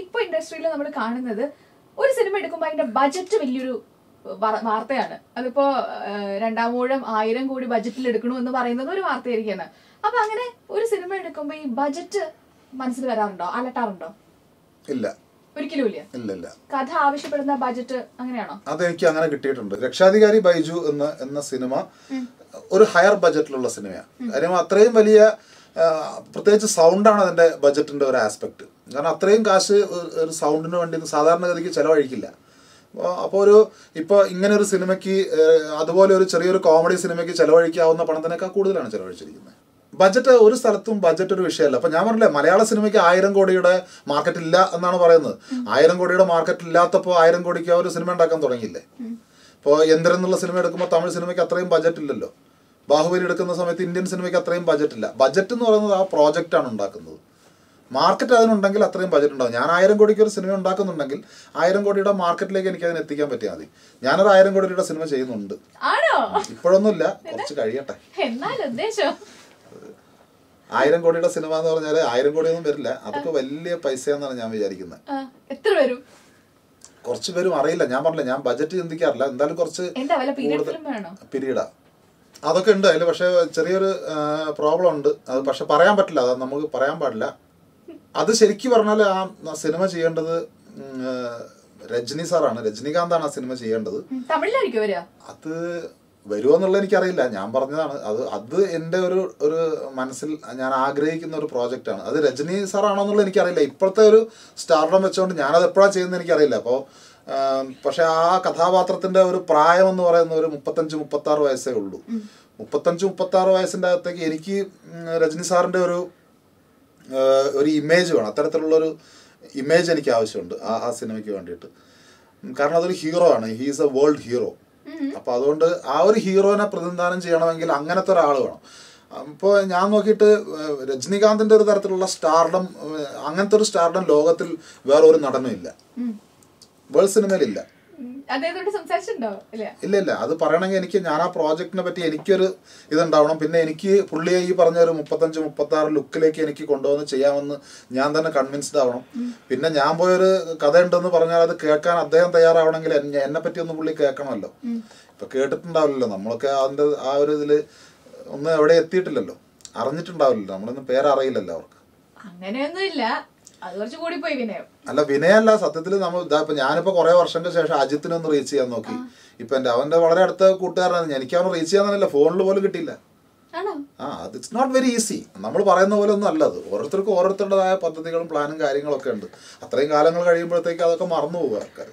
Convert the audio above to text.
ഇപ്പൊ ഇൻഡസ്ട്രിയിൽ നമ്മൾ കാണുന്നത് ഒരു സിനിമ എടുക്കുമ്പോൾ അതിന്റെ ബജറ്റ് വലിയൊരു വാർത്തയാണ്. അതിപ്പോ 2,000 കോടി ബജറ്റിൽ എടുക്കണമെന്ന് പറയുന്നത് ഒരു വാർത്തയായിരിക്കാണ്. അപ്പൊ അങ്ങനെ ഒരു സിനിമ എടുക്കുമ്പോ ഈ ബജറ്റ് മനസ്സിൽ വരാറുണ്ടോ, അലട്ടാറുണ്ടോ? ഇല്ല, ഒരിക്കലും ഇല്ല. ഇല്ല. കഥ ആവശ്യപ്പെടുന്ന ബജറ്റ് അങ്ങനെയാണോ? അതെനിക്ക് അങ്ങനെ കിട്ടിയിട്ടുണ്ട്. രക്ഷാധികാരി ബൈജു എന്ന സിനിമ ഒരു ഹയർ ബജറ്റിലുള്ള സിനിമയാണ്. കാര്യം അത്രയും വലിയ പ്രത്യേകിച്ച് സൗണ്ടാണ് അതിന്റെ ബജറ്റിന്റെ ഒരു ആസ്പെക്ട്. കാരണം അത്രയും കാശ് ഒരു സൗണ്ടിന് വേണ്ടി സാധാരണഗതിക്ക് ചെലവഴിക്കില്ല. അപ്പോൾ ഇപ്പോൾ ഇങ്ങനെ ഒരു സിനിമയ്ക്ക് അതുപോലെ ഒരു ചെറിയൊരു കോമഡി സിനിമയ്ക്ക് ചെലവഴിക്കാവുന്ന പണത്തിനേക്കാൾ കൂടുതലാണ് ചെലവഴിച്ചിരിക്കുന്നത്. ബജറ്റ് ഒരു സ്ഥലത്തും ബജറ്റ് ഒരു വിഷയമല്ല. അപ്പം ഞാൻ പറഞ്ഞില്ലേ, മലയാള സിനിമയ്ക്ക് 1000 കോടിയുടെ മാർക്കറ്റ് ഇല്ല എന്നാണ് പറയുന്നത്. 1000 കോടിയുടെ മാർക്കറ്റ് ഇല്ലാത്തപ്പോൾ 1000 കോടിക്ക് ഒരു സിനിമ ഉണ്ടാക്കാൻ തുടങ്ങിയില്ലേ? ഇപ്പോൾ യന്ത്രം എന്നുള്ള സിനിമ എടുക്കുമ്പോൾ തമിഴ് സിനിമയ്ക്ക് അത്രയും ബജറ്റ് ഇല്ലല്ലോ. ബാഹുബലി എടുക്കുന്ന സമയത്ത് ഇന്ത്യൻ സിനിമയ്ക്ക് അത്രയും ബജറ്റ് ഇല്ല. ബജറ്റ് എന്ന് പറയുന്നത് ആ പ്രോജക്റ്റാണ് ഉണ്ടാക്കുന്നത്. മാർക്കറ്റ് അതിനുണ്ടെങ്കിൽ അത്രയും ബജറ്റ് ഉണ്ടാവും. ഞാൻ 1000 കോടിക്ക് ഒരു സിനിമ ഉണ്ടാക്കുന്നുണ്ടെങ്കിൽ 1000 കോടിയുടെ മാർക്കറ്റിലേക്ക് എനിക്ക് അതിനെ എത്തിക്കാൻ പറ്റിയാൽ മതി. ഞാനൊരു 1000 കോടിയുടെ സിനിമ ചെയ്യുന്നുണ്ട്. ഇപ്പോഴൊന്നുമില്ല, കുറച്ച് കഴിയട്ടെ. 1000 കോടിയുടെ സിനിമ എന്ന് പറഞ്ഞാൽ 1000 കോടിയൊന്നും വരില്ല. അതൊക്കെ വലിയ പൈസയാണെന്നാണ് ഞാൻ വിചാരിക്കുന്നത്. എത്ര വരും? കുറച്ച് പേരും അറിയില്ല. ഞാൻ പറഞ്ഞില്ല, ഞാൻ ബജറ്റ് ചിന്തിക്കാറില്ല. എന്തായാലും കുറച്ച് പീരീഡാ അതൊക്കെ ഉണ്ട് അതിൽ. പക്ഷെ ചെറിയൊരു പ്രോബ്ലം ഉണ്ട്. അത് പക്ഷെ പറയാൻ പറ്റില്ല, അത് നമുക്ക് പറയാൻ പാടില്ല. അത് ശരിക്കും പറഞ്ഞാൽ ആ സിനിമ ചെയ്യേണ്ടത് രജനി സാറാണ്, രജനികാന്താണ് ആ സിനിമ ചെയ്യേണ്ടത്. അത് വരുമോ എന്നുള്ളത് എനിക്കറിയില്ല, ഞാൻ പറഞ്ഞതാണ്. അത് എൻ്റെ ഒരു മനസ്സിൽ ഞാൻ ആഗ്രഹിക്കുന്ന ഒരു പ്രോജക്റ്റാണ്. അത് രജനി സാറാണോ എന്നുള്ളത് എനിക്കറിയില്ല. ഇപ്പോഴത്തെ ഒരു സ്റ്റാർഡം വെച്ചുകൊണ്ട് ഞാനത് എപ്പോഴാണ് ചെയ്യുന്നത് എനിക്കറിയില്ല. അപ്പോൾ പക്ഷെ ആ കഥാപാത്രത്തിൻ്റെ ഒരു പ്രായം എന്ന് പറയുന്ന ഒരു 35-36 വയസ്സേ ഉള്ളൂ. 35-36 വയസ്സിൻ്റെ അകത്തേക്ക് എനിക്ക് രജനി സാറിൻ്റെ ഒരു ഇമേജ് വേണം. അത്തരത്തിലുള്ളൊരു ഇമേജ് എനിക്ക് ആവശ്യമുണ്ട് ആ സിനിമയ്ക്ക് വേണ്ടിയിട്ട്. കാരണം അതൊരു ഹീറോ ആണ്, he is A world hero. അപ്പം അതുകൊണ്ട് ആ ഒരു ഹീറോനെ പ്രതിനിധാനം ചെയ്യണമെങ്കിൽ അങ്ങനത്തെ ഒരാൾ വേണം. ഇപ്പോൾ ഞാൻ നോക്കിയിട്ട് രജനീകാന്തിൻ്റെ ഒരു തരത്തിലുള്ള സ്റ്റാർഡം, അങ്ങനത്തെ ഒരു സ്റ്റാർഡം ലോകത്തിൽ വേറെ ഒരു നടനും ഇല്ല, വേൾഡ് സിനിമയിലില്ല. ഇല്ല. അത് പറയണമെങ്കിൽ ഞാൻ ആ പ്രോജക്റ്റിനെ പറ്റി എനിക്കൊരു ഇതുണ്ടാവണം. പിന്നെ എനിക്ക് പുള്ളിയെ ഈ പറഞ്ഞ ഒരു 35-36 ലുക്കിലേക്ക് എനിക്ക് കൊണ്ടുവന്ന് ചെയ്യാമെന്ന് ഞാൻ തന്നെ കൺവിൻസ്ഡ് ആവണം. പിന്നെ ഞാൻ പോയൊരു കഥ ഉണ്ടെന്ന് പറഞ്ഞാൽ അത് കേൾക്കാൻ അദ്ദേഹം തയ്യാറാവണമെങ്കിൽ എന്നെ പറ്റി ഒന്ന് പുള്ളി കേൾക്കണമല്ലോ. ഇപ്പൊ കേട്ടിട്ടുണ്ടാവില്ലല്ലോ, നമ്മളൊക്കെ അതിൻ്റെ ആ ഒരു ഇതിൽ ഒന്നും എവിടെ എത്തിയിട്ടില്ലല്ലോ, അറിഞ്ഞിട്ടുണ്ടാവില്ലല്ലോ, നമ്മളൊന്നും പേരറിയില്ലല്ലോ അവർക്ക്. അങ്ങനെയൊന്നുമില്ല, അല്ല വിനയല്ല സത്യത്തിൽ. ഇപ്പൊ ഞാനിപ്പോ കുറെ വർഷങ്ങൾക്ക് ശേഷം അജിത്തിനൊന്ന് റീച്ച് ചെയ്യാൻ നോക്കി. ഇപ്പൊ അവന്റെ വളരെ അടുത്ത കൂട്ടുകാരനാണ്. എനിക്ക് അവനെ റീച്ച് ചെയ്യാന്നല്ല, ഫോണിൽ പോലും കിട്ടിയില്ല. അത് ഇറ്റ്സ് നോട്ട് വെരി ഈസി. നമ്മൾ പറയുന്ന പോലെ ഒന്നും അല്ലത്. ഓരോരുത്തർക്കും ഓരോരുത്തരുടേതായ പദ്ധതികളും പ്ലാനും കാര്യങ്ങളൊക്കെ ഉണ്ട്. അത്രയും കാലങ്ങൾ കഴിയുമ്പോഴത്തേക്ക് അതൊക്കെ മറന്നു പോകും ആൾക്കാർ.